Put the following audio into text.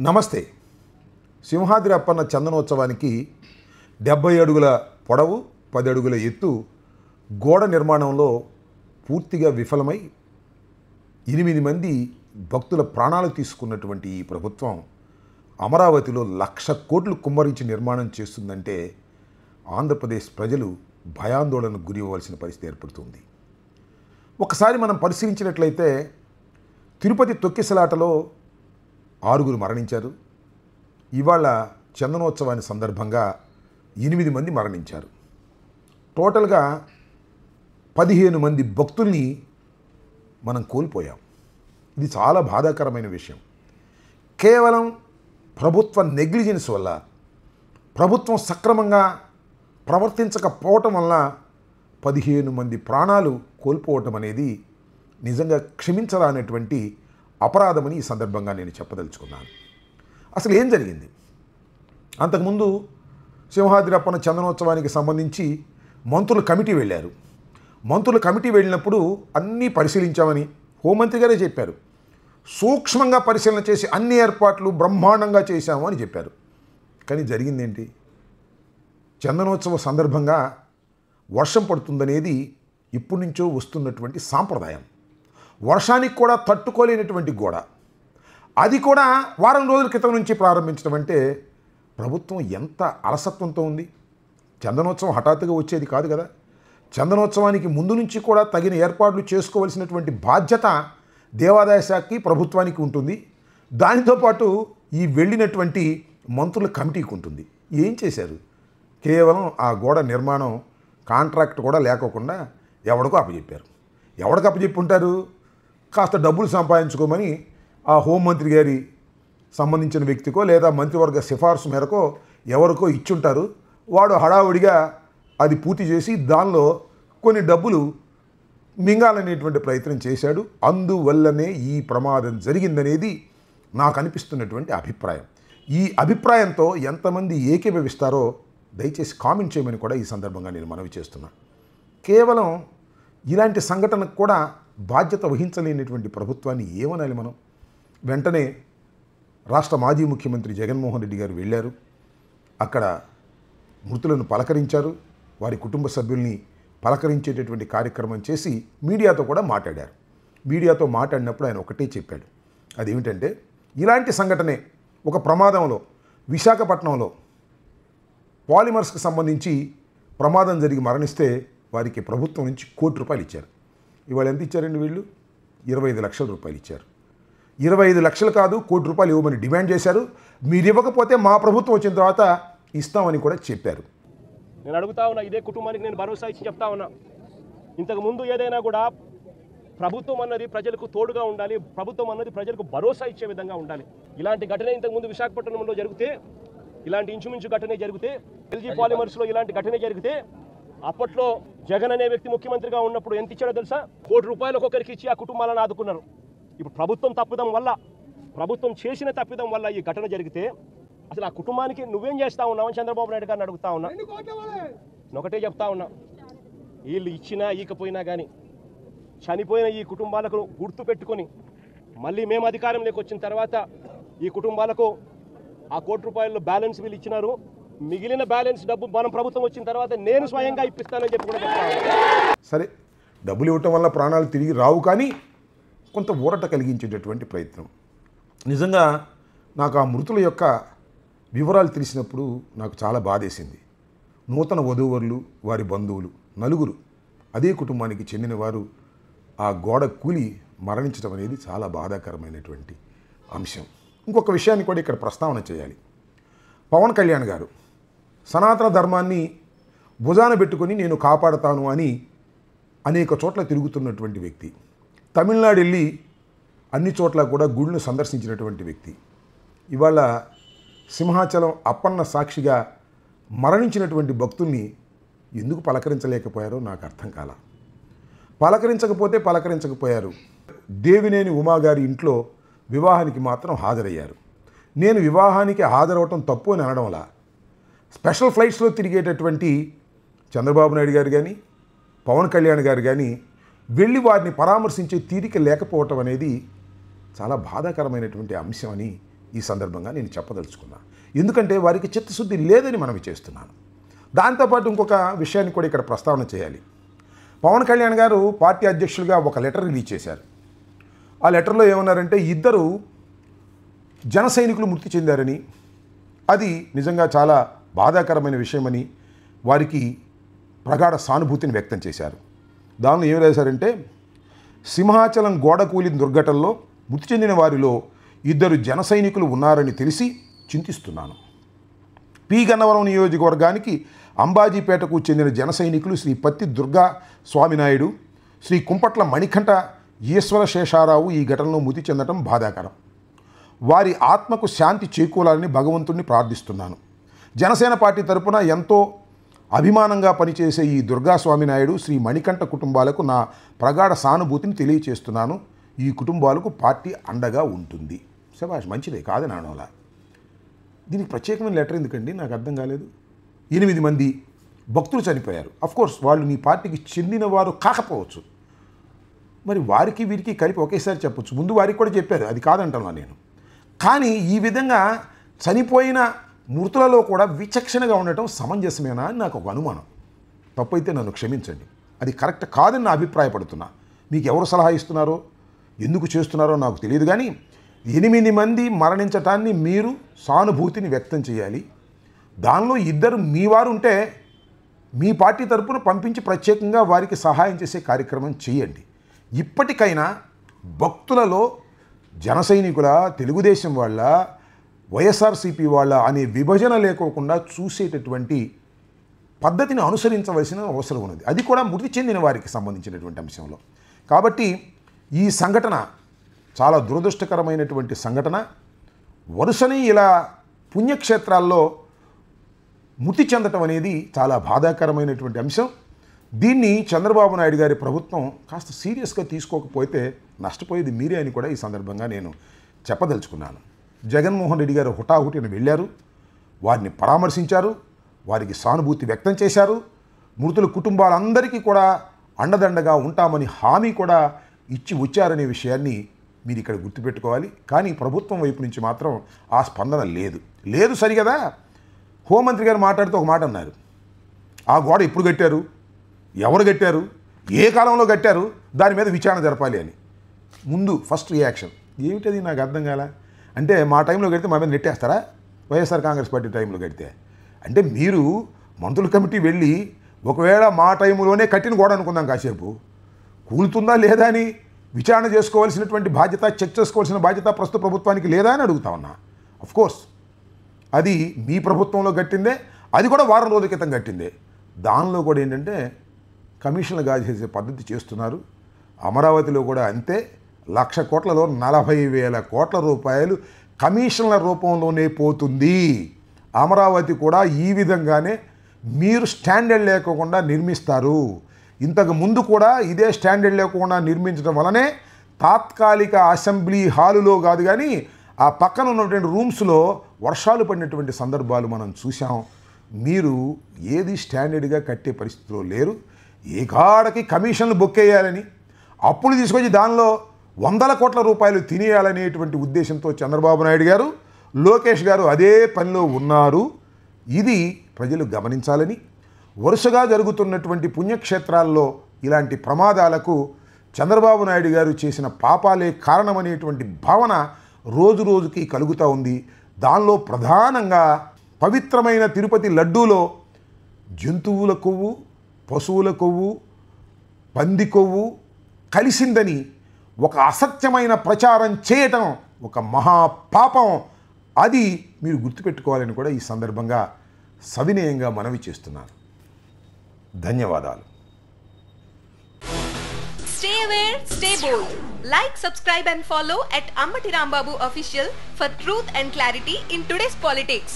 నమస్తే. సింహాద్రి అప్పన్న చందనోత్సవానికి 70 అడుగుల పొడవు 10 అడుగుల ఎత్తు గోడ నిర్మాణంలో పూర్తిగా విఫలమై 8 మంది భక్తుల ప్రాణాలు తీసుకున్నటువంటి ఈ ప్రభుత్వం అమరావతిలో 1,00,000 కోట్లు కుమ్మరించి నిర్మాణం చేస్తుందంటే ఆంధ్రప్రదేశ్ ప్రజలు భయాందోళనకు గురి అవ్వాల్సిన పరిస్థితి ఏర్పడుతుంది. ఒకసారి మనం పరిశీలించినట్లయితే తిరుపతి తొక్కిసలాటలో 6 మరణించారు. ఇవాళ చందనోత్సవాన్ని సందర్భంగా 8 మంది మరణించారు. టోటల్గా 15 మంది భక్తుల్ని మనం కోల్పోయాం. ఇది చాలా బాధాకరమైన విషయం. కేవలం ప్రభుత్వ నెగ్లిజెన్స్ వల్ల, ప్రభుత్వం సక్రమంగా ప్రవర్తించకపోవటం వల్ల 15 మంది ప్రాణాలు కోల్పోవటం అనేది నిజంగా క్షమించరానటువంటి అపరాధమని ఈ సందర్భంగా నేను చెప్పదలుచుకున్నాను. అసలు ఏం జరిగింది? అంతకుముందు సింహాద్రి అప్పన్న చందనోత్సవానికి సంబంధించి మంత్రుల కమిటీ వెళ్ళారు. మంత్రుల కమిటీ వెళ్ళినప్పుడు అన్నీ పరిశీలించామని హోంమంత్రి గారే చెప్పారు. సూక్ష్మంగా పరిశీలన చేసి అన్ని ఏర్పాట్లు బ్రహ్మాండంగా చేశాము అని చెప్పారు. కానీ జరిగిందేంటి? చందనోత్సవ సందర్భంగా వర్షం పడుతుందనేది ఇప్పటి నుంచో వస్తున్నటువంటి సాంప్రదాయం. వర్షానికి కూడా తట్టుకోలేనటువంటి గోడ, అది కూడా వారం రోజుల క్రితం నుంచి ప్రారంభించడం అంటే ప్రభుత్వం ఎంత అలసత్వంతో ఉంది. చందనోత్సవం హఠాత్తుగా వచ్చేది కాదు కదా. చందనోత్సవానికి ముందు నుంచి కూడా తగిన ఏర్పాట్లు చేసుకోవలసినటువంటి బాధ్యత దేవాదాయ శాఖకి, ప్రభుత్వానికి ఉంటుంది. దానితో పాటు ఈ వెళ్ళినటువంటి మంత్రుల కమిటీకి ఉంటుంది. ఏం చేశారు? కేవలం ఆ గోడ నిర్మాణం కాంట్రాక్ట్ కూడా లేకోకుండా ఎవడికో అప్పచెప్పారు. ఎవడికి అప్పచెప్పి ఉంటారు? కాస్త డబ్బులు సంపాదించుకోమని ఆ హోంమంత్రి గారి సంబంధించిన వ్యక్తికో లేదా మంత్రివర్గ సిఫార్సు మేరకో ఎవరికో ఇచ్చుంటారు. వాడు హడావుడిగా అది పూర్తి చేసి దానిలో కొన్ని డబ్బులు మింగాలనేటువంటి ప్రయత్నం చేశాడు. అందువల్లనే ఈ ప్రమాదం జరిగిందనేది నాకు అనిపిస్తున్నటువంటి అభిప్రాయం. ఈ అభిప్రాయంతో ఎంతమంది ఏకీభవిస్తారో దయచేసి కామెంట్ చేయమని కూడా ఈ సందర్భంగా నేను మనవి చేస్తున్నాను. కేవలం ఇలాంటి సంఘటనకు కూడా బాధ్యత వహించలేనటువంటి ప్రభుత్వాన్ని ఏమనాలి మనం? వెంటనే రాష్ట్ర మాజీ ముఖ్యమంత్రి జగన్మోహన్ రెడ్డి గారు వెళ్ళారు. అక్కడ మృతులను పలకరించారు. వారి కుటుంబ సభ్యుల్ని పలకరించేటటువంటి కార్యక్రమం చేసి మీడియాతో కూడా మాట్లాడారు. మీడియాతో మాట్లాడినప్పుడు ఆయన ఒకటే చెప్పాడు. అదేమిటంటే, ఇలాంటి సంఘటనే ఒక ప్రమాదంలో విశాఖపట్నంలో పాలిమర్స్కి సంబంధించి ప్రమాదం జరిగి మరణిస్తే వారికి ప్రభుత్వం నుంచి ₹1 కోటి ఇచ్చారు. ఇవాళ ఎంత ఇచ్చారండి వీళ్ళు? 25 లక్షల రూపాయలు ఇచ్చారు. 25 లక్షలు కాదు, ₹1 కోటి ఇవ్వమని డిమాండ్ చేశారు. మీరు ఇవ్వకపోతే మా ప్రభుత్వం వచ్చిన తర్వాత ఇస్తామని కూడా చెప్పారు. నేను అడుగుతా ఉన్నా, ఇదే కుటుంబానికి నేను భరోసా ఇచ్చి చెప్తా ఉన్నా, ఇంతకుముందు ఏదైనా కూడా ప్రభుత్వం అన్నది ప్రజలకు తోడుగా ఉండాలి, ప్రభుత్వం అన్నది ప్రజలకు భరోసా ఇచ్చే విధంగా ఉండాలి. ఇలాంటి ఘటన ఇంతకుముందు విశాఖపట్నంలో జరిగితే, ఇలాంటి ఇంచుమించు ఘటనే జరిగితే, ఎల్జీ పాలిమర్స్లో ఇలాంటి ఘటనే జరిగితే, అప్పట్లో జగన్ అనే వ్యక్తి ముఖ్యమంత్రిగా ఉన్నప్పుడు ఎంత ఇచ్చాడో తెలుసా? ₹1 కోటి ఒక్కొక్కరికి ఇచ్చి ఆ కుటుంబాలను ఆదుకున్నారు. ఇప్పుడు ప్రభుత్వం చేసిన తప్పిదం వల్ల ఈ ఘటన జరిగితే అసలు ఆ కుటుంబానికి నువ్వేం చేస్తా ఉన్నావని చంద్రబాబు నాయుడు గారిని అడుగుతా ఉన్నా. ఒకటే చెప్తా ఉన్నా, వీళ్ళు ఇచ్చినా ఈకపోయినా కానీ చనిపోయిన ఈ కుటుంబాలకు గుర్తు పెట్టుకొని మళ్ళీ మేము అధికారంలోకి వచ్చిన తర్వాత ఈ కుటుంబాలకు ఆ ₹1 కోటి బ్యాలెన్స్ వీళ్ళు ఇచ్చినారు. మిగిలిన బ్యాలెన్స్ డబ్బు మనం ప్రభుత్వం వచ్చిన తర్వాత నేను స్వయంగా ఇప్పిస్తానని చెప్పి కూడా చెప్తాను. సరే, డబ్బులు ఇవ్వటం వల్ల ప్రాణాలు తిరిగి రావు, కానీ కొంత ఊరట కలిగించేటటువంటి ప్రయత్నం. నిజంగా నాకు ఆ మృతుల యొక్క వివరాలు తెలిసినప్పుడు నాకు చాలా బాధేసింది. నూతన వధూవరులు, వారి బంధువులు, నలుగురు అదే కుటుంబానికి చెందిన వారు ఆ గోడ కూలి మరణించడం అనేది చాలా బాధాకరమైనటువంటి అంశం. ఇంకొక విషయాన్ని కూడా ఇక్కడ ప్రస్తావన చేయాలి. పవన్ కళ్యాణ్ గారు సనాతన ధర్మాన్ని భుజాన పెట్టుకొని నేను కాపాడతాను అని అనేక చోట్ల తిరుగుతున్నటువంటి వ్యక్తి. తమిళనాడు వెళ్ళి అన్ని చోట్ల కూడా గుళ్ళను సందర్శించినటువంటి వ్యక్తి. ఇవాళ సింహాచలం అప్పన్న సాక్షిగా మరణించినటువంటి భక్తుల్ని ఎందుకు పలకరించలేకపోయారో నాకు అర్థం కాల. పలకరించకపోయారు. దేవినేని ఉమాగారి ఇంట్లో వివాహానికి మాత్రం హాజరయ్యారు. నేను వివాహానికి హాజరవటం తప్పు అని అనడంలా, స్పెషల్ ఫ్లైట్స్లో తిరిగేటటువంటి చంద్రబాబు నాయుడు గారు కానీ, పవన్ కళ్యాణ్ గారు కానీ వెళ్ళి వారిని పరామర్శించే తీరిక లేకపోవటం అనేది చాలా బాధాకరమైనటువంటి అంశం అని ఈ సందర్భంగా నేను చెప్పదలుచుకున్నాను. ఎందుకంటే వారికి చిత్తశుద్ధి లేదని మనవి చేస్తున్నాను. దాంతోపాటు ఇంకొక విషయాన్ని కూడా ఇక్కడ ప్రస్తావన చేయాలి. పవన్ కళ్యాణ్ గారు పార్టీ అధ్యక్షులుగా ఒక లెటర్ రిలీజ్ చేశారు. ఆ లెటర్లో ఏమన్నారంటే 2 జన సైనికులు మృతి చెందారని, అది నిజంగా చాలా బాధాకరమైన విషయమని వారికి ప్రగాఢ సానుభూతిని వ్యక్తం చేశారు. దానిలో ఏం రాశారంటే, సింహాచలం గోడ కూలిన దుర్ఘటనలో మృతి చెందిన వారిలో 2 జన సైనికులు ఉన్నారని తెలిసి చింతిస్తున్నాను. పి గన్నవరం నియోజకవర్గానికి అంబాజీపేటకు చెందిన జన సైనికులు శ్రీ పత్తి దుర్గా స్వామినాయుడు, శ్రీ కుంపట్ల మణికంఠ ఈశ్వర శేషారావు ఈ ఘటనలో మృతి చెందడం బాధాకరం. వారి ఆత్మకు శాంతి చేకూరాలని భగవంతుణ్ణి ప్రార్థిస్తున్నాను. జనసేన పార్టీ తరపున ఎంతో అభిమానంగా పనిచేసే ఈ దుర్గా స్వామినాయుడు, శ్రీ మణికంఠ కుటుంబాలకు నా ప్రగాఢ సానుభూతిని తెలియచేస్తున్నాను. ఈ కుటుంబాలకు పార్టీ అండగా ఉంటుంది. శభాష్, మంచిదే, కాదని అనడంలా. దీనికి ప్రత్యేకమైన లెటర్ ఎందుకండి, నాకు అర్థం కాలేదు. 8 మంది భక్తులు చనిపోయారు. అఫ్కోర్స్ వాళ్ళు మీ పార్టీకి చెందిన వారు కాకపోవచ్చు, మరి వారికి వీరికి కలిపి ఒకేసారి చెప్పొచ్చు. ముందు వారికి కూడా చెప్పారు, అది కాదంటున్నా నేను. కానీ ఈ విధంగా చనిపోయిన మృతులలో కూడా విచక్షణగా ఉండటం సమంజసమేనా అని నాకు ఒక అనుమానం. తప్పైతే నన్ను క్షమించండి, అది కరెక్ట్ కాదని నా అభిప్రాయపడుతున్నా. మీకు ఎవరు సలహా ఇస్తున్నారో, ఎందుకు చేస్తున్నారో నాకు తెలియదు. కానీ 8 మంది మరణించటాన్ని మీరు సానుభూతిని వ్యక్తం చేయాలి. దానిలో 2 మీ వారు ఉంటే మీ పార్టీ తరపున పంపించి ప్రత్యేకంగా వారికి సహాయం చేసే కార్యక్రమం చేయండి. ఇప్పటికైనా భక్తులలో జన సైనికుల, తెలుగుదేశం వాళ్ళ, వైఎస్ఆర్సీపీ వాళ్ళ అనే విభజన లేకోకుండా చూసేటటువంటి పద్ధతిని అనుసరించవలసిన అవసరం ఉన్నది. అది కూడా మృతి చెందిన వారికి సంబంధించినటువంటి అంశంలో. కాబట్టి ఈ సంఘటన చాలా దురదృష్టకరమైనటువంటి సంఘటన. వరుసని ఇలా పుణ్యక్షేత్రాల్లో మృతి చెందటం అనేది చాలా బాధాకరమైనటువంటి అంశం. దీన్ని చంద్రబాబు నాయుడు గారి ప్రభుత్వం కాస్త సీరియస్గా తీసుకోకపోతే నష్టపోయేది మీరే అని కూడా ఈ సందర్భంగా నేను చెప్పదలుచుకున్నాను. జగన్మోహన్ రెడ్డి గారు హుటాహుటిన వెళ్ళారు, వారిని పరామర్శించారు, వారికి సానుభూతి వ్యక్తం చేశారు. మృతుల కుటుంబాలందరికీ కూడా అండదండగా ఉంటామని హామీ కూడా ఇచ్చి వచ్చారనే విషయాన్ని మీరు ఇక్కడ గుర్తుపెట్టుకోవాలి. కానీ ప్రభుత్వం వైపు నుంచి మాత్రం ఆ స్పందన లేదు సరిగదా. హోంమంత్రి గారు మాట్లాడుతూ ఒక మాట అన్నారు, ఆ గోడ ఎప్పుడు కట్టారు, ఎవరు కట్టారు, ఏ కాలంలో కట్టారు, దాని మీద విచారణ జరపాలి అని. ముందు ఫస్ట్ రియాక్షన్ ఏమిటది నాకు అర్థం కాల. అంటే మా టైంలో కడితే మా మీద నెట్టేస్తారా, వైఎస్ఆర్ కాంగ్రెస్ పార్టీ టైంలో కడితే? అంటే మీరు మంత్రుల కమిటీ వెళ్ళి ఒకవేళ మా టైంలోనే కట్టిన గోడ అనుకుందాం, కాసేపు కూలుతుందా లేదా అని విచారణ చేసుకోవాల్సినటువంటి బాధ్యత, చెక్ చేసుకోవాల్సిన బాధ్యత ప్రస్తుత ప్రభుత్వానికి లేదా అని అడుగుతా ఉన్నా. అఫ్కోర్స్ అది మీ ప్రభుత్వంలో కట్టిందే, అది కూడా వారం రోజుల క్రితం కట్టిందే. దానిలో కూడా ఏంటంటే కమిషన్లు కాజేసే పద్ధతి చేస్తున్నారు. అమరావతిలో కూడా అంతే. 1,00,000 కోట్లలో 40,000 కోట్ల రూపాయలు కమిషన్ల రూపంలోనే పోతుంది. అమరావతి కూడా ఈ విధంగానే మీరు స్టాండర్డ్ లేకుండా నిర్మిస్తారు. ఇంతకు ముందు కూడా ఇదే స్టాండర్డ్ లేకుండా నిర్మించడం వలనే తాత్కాలిక అసెంబ్లీ హాలులో కాదు కానీ ఆ పక్కన ఉన్నటువంటి రూమ్స్లో వర్షాలు పడినటువంటి సందర్భాలు మనం చూసాం. మీరు ఏది స్టాండర్డ్గా కట్టే పరిస్థితిలో లేరు. ఏ కాడకి కమిషన్లు బుక్ వేయాలని, అప్పులు తీసుకొచ్చి దానిలో 100 కోట్ల రూపాయలు తినేయాలనేటువంటి ఉద్దేశంతో చంద్రబాబు నాయుడు గారు, లోకేష్ గారు అదే పనిలో ఉన్నారు. ఇది ప్రజలు గమనించాలని, వరుసగా జరుగుతున్నటువంటి పుణ్యక్షేత్రాల్లో ఇలాంటి ప్రమాదాలకు చంద్రబాబు నాయుడు గారు చేసిన పాపాలే కారణమనేటువంటి భావన రోజు రోజుకి కలుగుతూ ఉంది. దానిలో ప్రధానంగా పవిత్రమైన తిరుపతి లడ్డూలో జంతువుల కొవ్వు, పశువుల కొవ్వు, పంది కొవ్వు కలిసిందని ఒక అసత్యమైన ప్రచారం చేయటం ఒక మహాపాపం. అది మీరు గుర్తుపెట్టుకోవాలని కూడా ఈ సందర్భంగా సవినయంగా మనవి చేస్తున్నాను. ధన్యవాదాలు. Stay aware, stay bold. Like, subscribe and follow at Ammati Rambabu Official for truth and clarity in today's politics.